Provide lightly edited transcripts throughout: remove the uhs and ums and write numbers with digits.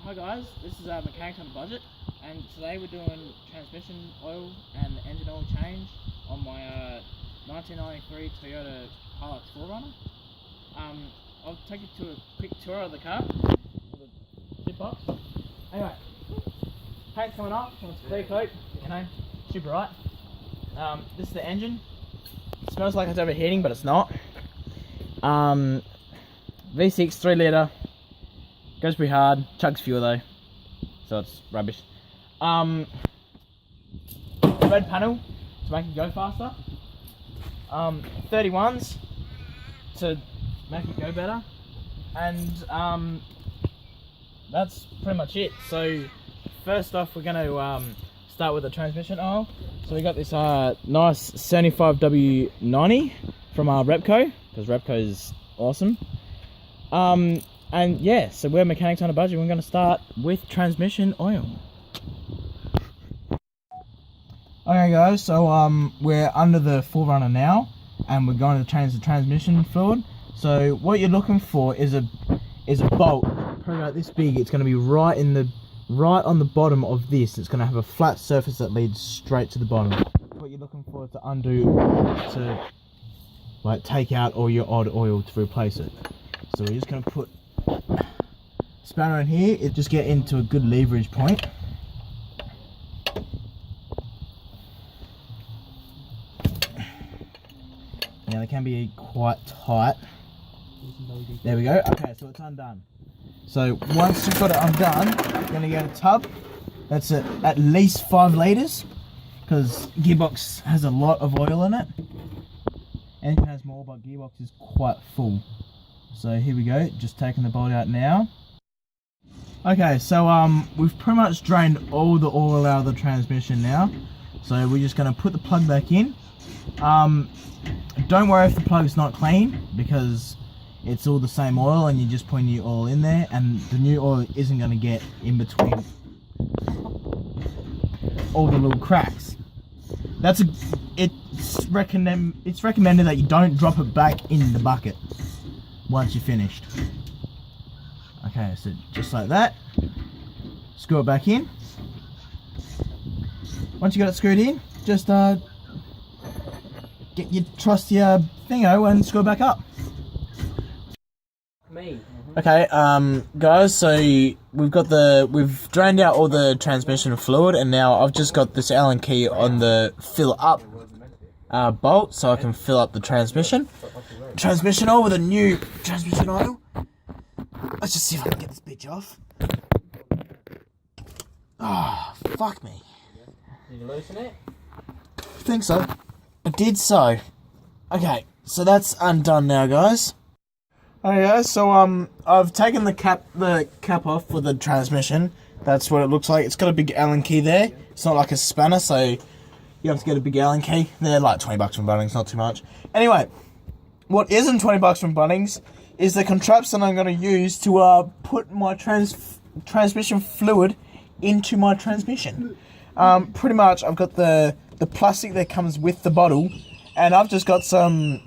Hi guys, this is Mechanics on a Budget, and today we're doing transmission oil and engine oil change on my 1993 Toyota Hilux 4Runner. I'll take you to a quick tour of the car, the zip box. Anyway, paint's coming up, it's clear coat, super right. This is the engine. It smells like it's overheating, but it's not. V6 3 litre. Goes pretty hard, chugs fuel though, so it's rubbish. Red panel to make it go faster. 31s to make it go better. And that's pretty much it. So first off, we're going to start with the transmission oil. So we got this nice 75W90 from Repco, because Repco is awesome. And yeah, so we're Mechanics on a Budget. We're going to start with transmission oil. Okay guys, so we're under the 4Runner now, and we're going to change the transmission fluid. So what you're looking for is a bolt, probably about this big. It's going to be right on the bottom of this. It's going to have a flat surface that leads straight to the bottom. What you're looking for is to undo, to like take out all your odd oil to replace it. So we're just going to put spanner in here. It just get into a good leverage point. Now they can be quite tight. There we go. Okay, so it's undone. So once you've got it undone, you're going to get a tub that's at least 5 litres, because gearbox has a lot of oil in it. Engine has more, but gearbox is quite full. So here we go, just taking the bolt out now. Okay, so we've pretty much drained all the oil out of the transmission now. So we're just going to put the plug back in. Don't worry if the plug's not clean, because it's all the same oil and you're just putting new oil in there, and the new oil isn't going to get in between all the little cracks. It's recommended that you don't drop it back in the bucket once you're finished. Okay, so just like that, screw it back in. Once you got it screwed in, just get your trusty thingo and screw it back up. Okay, guys, so we've drained out all the transmission fluid, and now I've just got this Allen key on the fill up bolt, so I can fill up the transmission oil with a new transmission oil. Let's just see if I can get this bitch off. Ah, oh, fuck me. Did you loosen it? I think so. I did so. Okay, so that's undone now, guys. Okay, guys, so I've taken the cap off for the transmission. That's what it looks like. It's got a big Allen key there. It's not like a spanner, so you have to get a big Allen key. They're like $20 from Bunnings, not too much. Anyway, what isn't $20 from Bunnings is the contraption I'm going to use to put my transmission fluid into my transmission. Pretty much, I've got the plastic that comes with the bottle, and I've just got some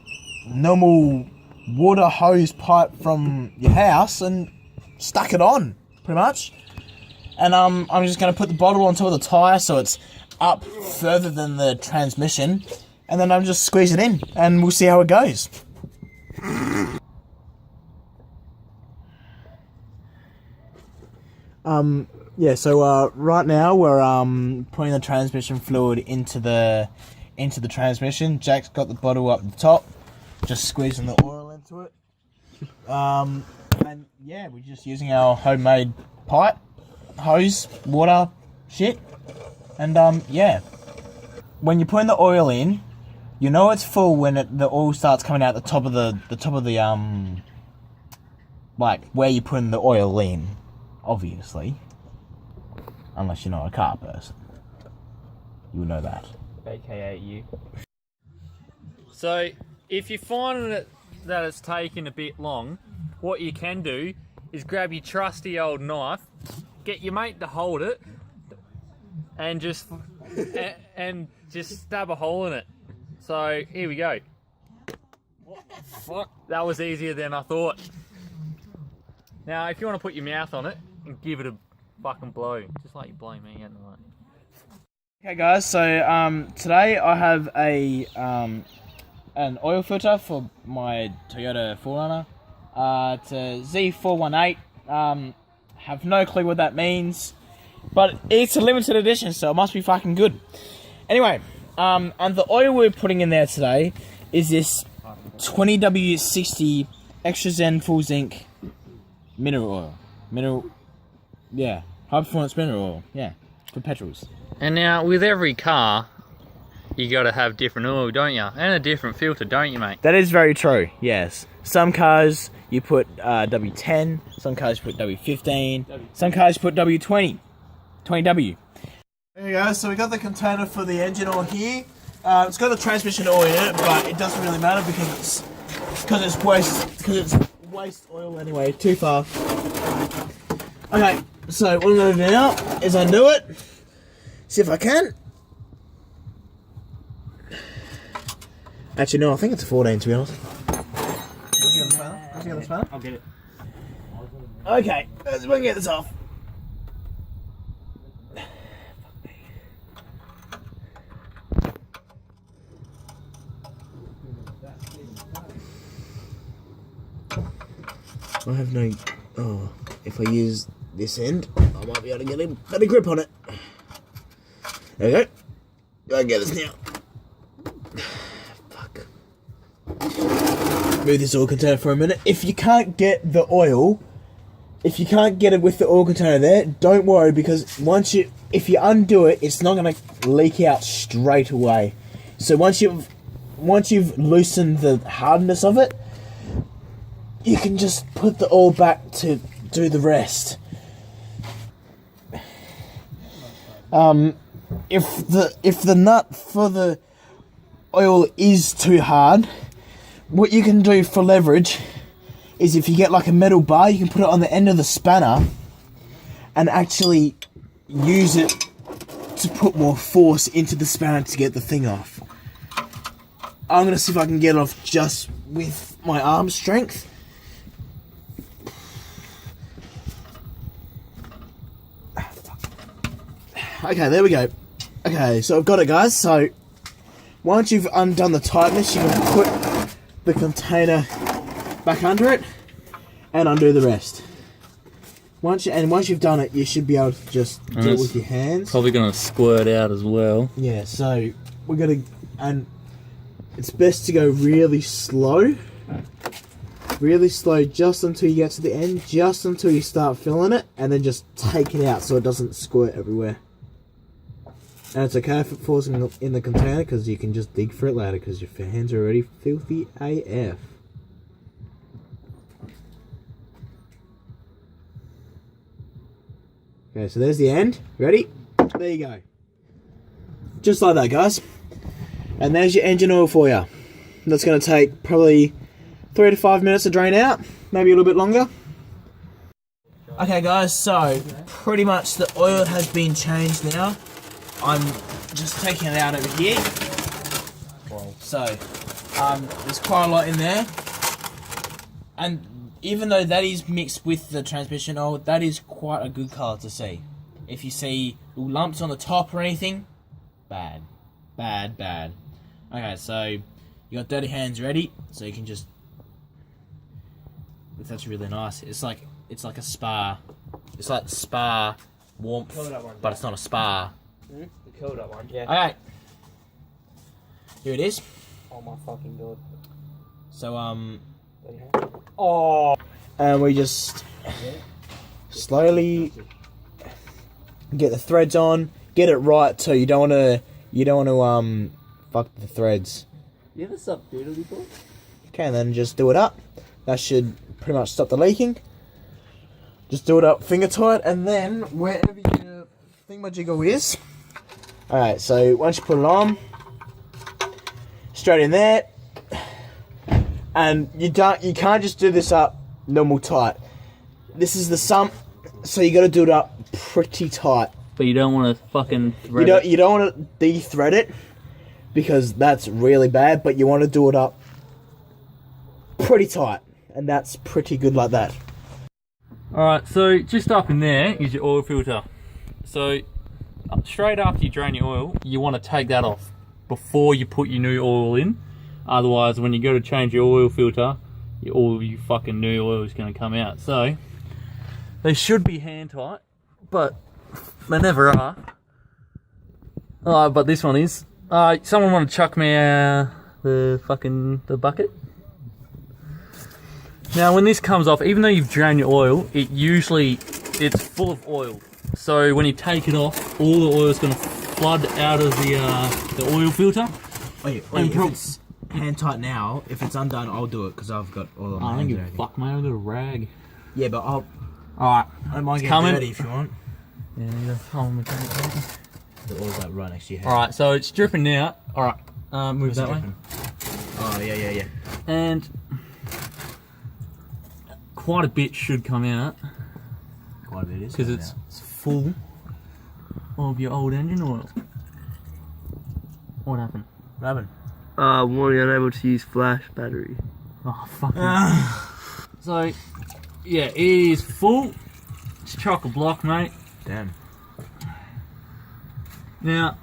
normal water hose pipe from your house and stuck it on, pretty much. And I'm just going to put the bottle on top of the tyre so it's up further than the transmission, and then I'm just squeeze it in, and we'll see how it goes. Yeah, so right now we're putting the transmission fluid into the transmission. Jack's got the bottle up the top, just squeezing the oil into it. And yeah, we're just using our homemade pipe, hose, water, shit. And yeah, when you're putting the oil in, you know it's full when the oil starts coming out the top of the like where you're putting the oil in, obviously. Unless you're not a car person. You'll know that. AKA you. So, if you're finding that it's taking a bit long, what you can do is grab your trusty old knife, get your mate to hold it, and just stab a hole in it. So, here we go. What the fuck? That was easier than I thought. Now, if you want to put your mouth on it and give it fucking blow, just like you blow me at night. Okay guys, so today I have an oil filter for my Toyota 4Runner. It's a Z418. Have no clue what that means, but it's a limited edition, so it must be fucking good. Anyway, and the oil we're putting in there today is this 20W60 Extra Zen Full Zinc mineral oil. High performance mineral oil. Yeah, for petrols. And now, with every car, you got to have different oil, don't you? And a different filter, don't you, mate? That is very true, yes. Some cars you put W10, some cars you put W15, some cars you put W20. 20W. There you go, so we got the container for the engine oil here. It's got the transmission oil in it, but it doesn't really matter because it's waste oil anyway, too far. Okay, so what I'm going to do now is undo it. See if I can. Actually, no, I think it's a 14 to be honest. Let's get the spanner. I'll get it. Okay, let's get this off. I have no... Oh, if I use this end, I might be able to get a better grip on it. There we go. Go and get this now. Fuck. Move this oil container for a minute. If you can't get the oil, if you can't get it with the oil container there, don't worry, because if you undo it, it's not going to leak out straight away. So once you've loosened the hardness of it, you can just put the oil back to do the rest. If the nut for the oil is too hard, what you can do for leverage is if you get like a metal bar, you can put it on the end of the spanner and actually use it to put more force into the spanner to get the thing off. I'm going to see if I can get it off just with my arm strength. Okay, there we go. Okay, so I've got it, guys. So once you've undone the tightness, you can put the container back under it and undo the rest. Once you've done it, you should be able to just do it with your hands. Probably gonna squirt out as well. Yeah, so and it's best to go really slow just until you get to the end, just until you start filling it, and then just take it out so it doesn't squirt everywhere. And it's okay if it falls in the container, because you can just dig for it later, because your hands are already filthy AF. Okay, so there's the end. Ready? There you go. Just like that, guys. And there's your engine oil for you. That's going to take probably 3 to 5 minutes to drain out. Maybe a little bit longer. Okay, guys, so pretty much the oil has been changed now. I'm just taking it out over here. So, there's quite a lot in there. And even though that is mixed with the transmission oil, that is quite a good colour to see. If you see lumps on the top or anything, bad. Bad, bad. Okay, so you got dirty hands ready, so you can just... That's really nice. It's like a spa. It's like spa warmth, but it's not a spa. You killed that one, yeah. Alright. Here it is. Oh my fucking god. So, Oh! and we just slowly get the threads on. Get it right too. You don't wanna fuck the threads. You ever sucked doodle before? Okay, and then just do it up. That should pretty much stop the leaking. Just do it up finger tight, and then wherever your thingamajiggle is. Alright, so once you put it on, straight in there, and you can't just do this up normal tight. This is the sump, so you got to do it up pretty tight. But you don't want to fucking thread it. You don't want to de-thread it, because that's really bad, but you want to do it up pretty tight, and that's pretty good like that. Alright, so just up in there is your oil filter. So straight after you drain your oil, you want to take that off before you put your new oil in. Otherwise, when you go to change your oil filter, all your fucking new oil is going to come out. So they should be hand tight, but they never are. But this one is. Someone want to chuck me the bucket? Now when this comes off, even though you've drained your oil, it's full of oil. So when you take it off, all the oil is going to flood out of the oil filter. Wait, if it's hand tight now, if it's undone, I'll do it because I've got oil on my hands. I don't give a fuck, mate. I've got a rag. Yeah, but I'll. Alright, I don't mind getting dirty if you want. Yeah, that's all I'm going. The oil's like right next to your head. Alright, so it's dripping now. Alright, move that way. Oh, yeah. And quite a bit should come out. Quite a bit is. Because it's full of your old engine oil. What happened? What happened? Warning, unable to use flash battery. Oh, fuck. So, yeah, it is full. It's chock a block, mate. Damn. Now,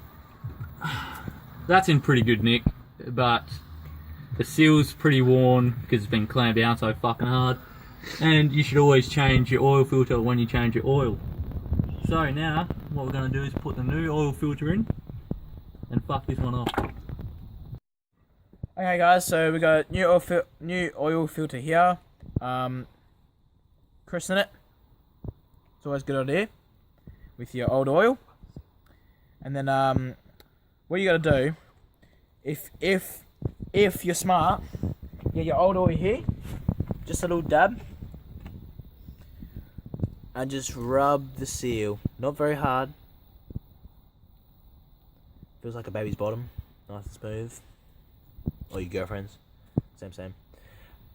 that's in pretty good nick, but the seal's pretty worn because it's been clamped down so fucking hard. And you should always change your oil filter when you change your oil. So now, what we're going to do is put the new oil filter in and fuck this one off. Okay guys, so we got new oil filter here. Christen it. It's always a good idea with your old oil. And then what you gotta do, if you're smart, get your old oil here, just a little dab, and just rub the seal. Not very hard. Feels like a baby's bottom, nice and smooth. Or your girlfriend's, same.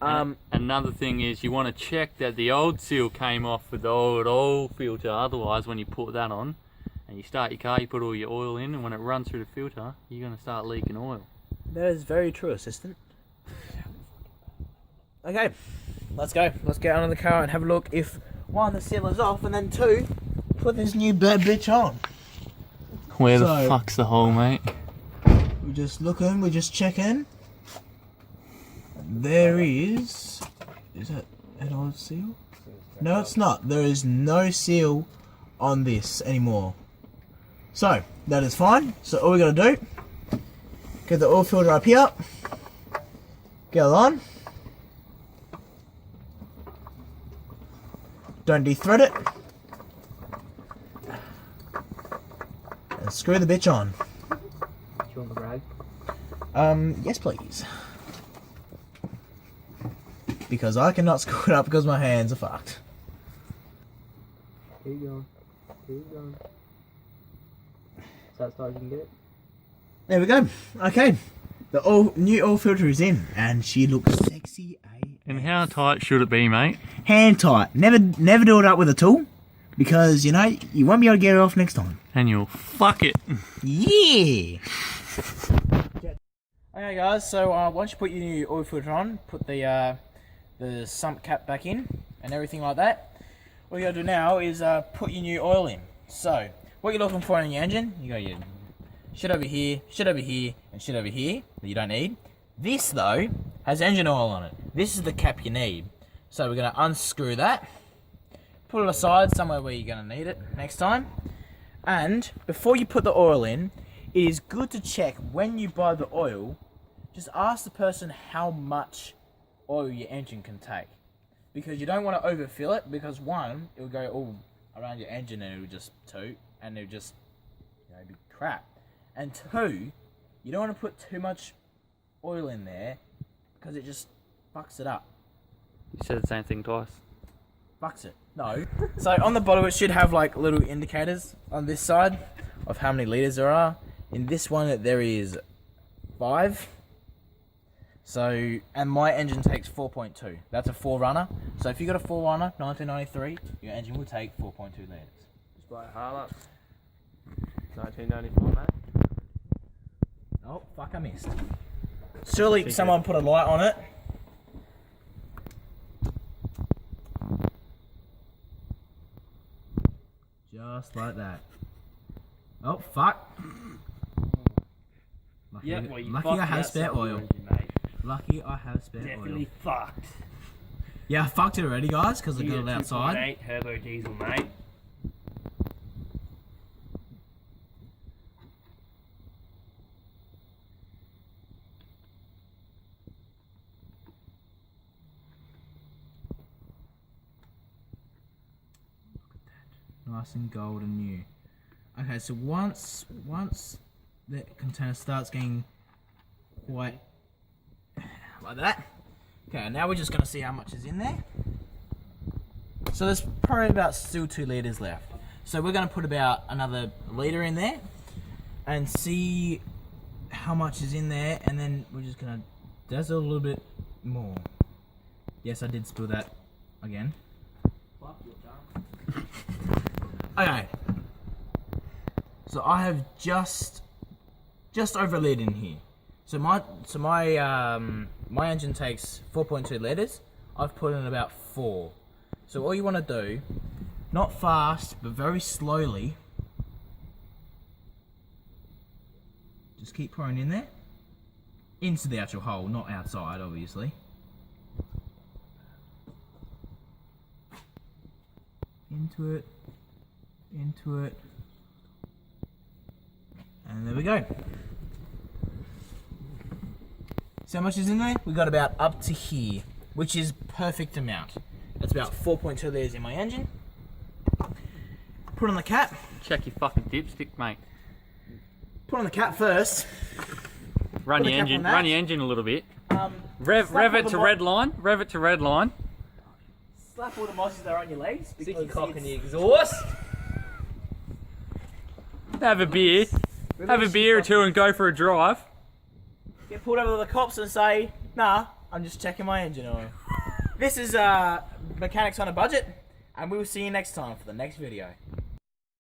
Another thing is you want to check that the old seal came off with the old oil filter. Otherwise, when you put that on and you start your car, you put all your oil in, and when it runs through the filter, you're going to start leaking oil. That is very true, assistant. Okay, let's go. Let's get out of the car and have a look if, one, the seal is off, and then two, put this new bad bitch on. Where the fuck's the hole, mate? We're just looking, we're just checking. There is that an old seal? No, it's not. There is no seal on this anymore. So, that is fine. So all we gotta do, get the oil filter up here, get it on. Don't de-thread it. And screw the bitch on. Do you want the rag? Yes please. Because I cannot screw it up because my hands are fucked. Here you go. Is that as far as you can get it? There we go. Okay. The new oil filter is in, and she looks sexy. And how tight should it be, mate? Hand tight. Never do it up with a tool, because you know you won't be able to get it off next time. And you'll fuck it. Yeah. Okay, guys. So once you put your new oil filter on, put the sump cap back in and everything like that. What you gotta do now is put your new oil in. So what you're looking for in your engine, you got your shit over here, and shit over here that you don't need. This though has engine oil on it. This is the cap you need. So we're gonna unscrew that, put it aside somewhere where you're gonna need it next time. And before you put the oil in, it is good to check when you buy the oil. Just ask the person how much oil your engine can take, because you don't want to overfill it, because one, it'll go all around your engine and it'll just toot and it'll just be crap, and two, you don't want to put too much oil in there because it just fucks it up. You said the same thing twice. Fucks it. No. So on the bottom it should have like little indicators on this side of how many litres there are. In this one there is 5. So, and my engine takes 4.2. That's a 4Runner. So if you got a 4Runner, 1993, your engine will take 4.2 litres. Just buy a Harlux. 1994, mate. Oh, fuck, I missed. Surely someone put a light on it. Just like that. Oh, fuck. Lucky, Yeah, well, you lucky fucked I have that spare summer oil. engine, mate. Lucky I have spare Definitely oil. fucked. Yeah, I fucked it already, guys, because I You got it got a outside. 2.8 turbo diesel, mate. Nice and golden new. Okay, so once the container starts getting quite like that. Okay, now we're just gonna see how much is in there. So there's probably about still 2 litres left. So we're gonna put about another litre in there and see how much is in there, and then we're just gonna dazzle a little bit more. Yes, I did spill that again. Okay, so I have just over a litre in here. So my engine takes 4.2 litres. I've put in about 4. So all you want to do, not fast but very slowly, just keep pouring in there into the actual hole, not outside, obviously. Into it, and there we go. So how much is in there? We got about up to here, which is perfect amount. That's about 4.2 litres in my engine. Put on the cap. Check your fucking dipstick, mate. Put on the cap first. Run Put your the cap engine. on that. Run your engine a little bit. Slap Rev all it the to mo- red line. Rev it to red line. Slap all the mosses that are on your legs. Stick your because cock it's- in the exhaust. Have a beer. Have a beer or two and go for a drive. Get pulled over to the cops and say, nah, I'm just checking my engine oil. This is Mechanics on a Budget, and we will see you next time for the next video.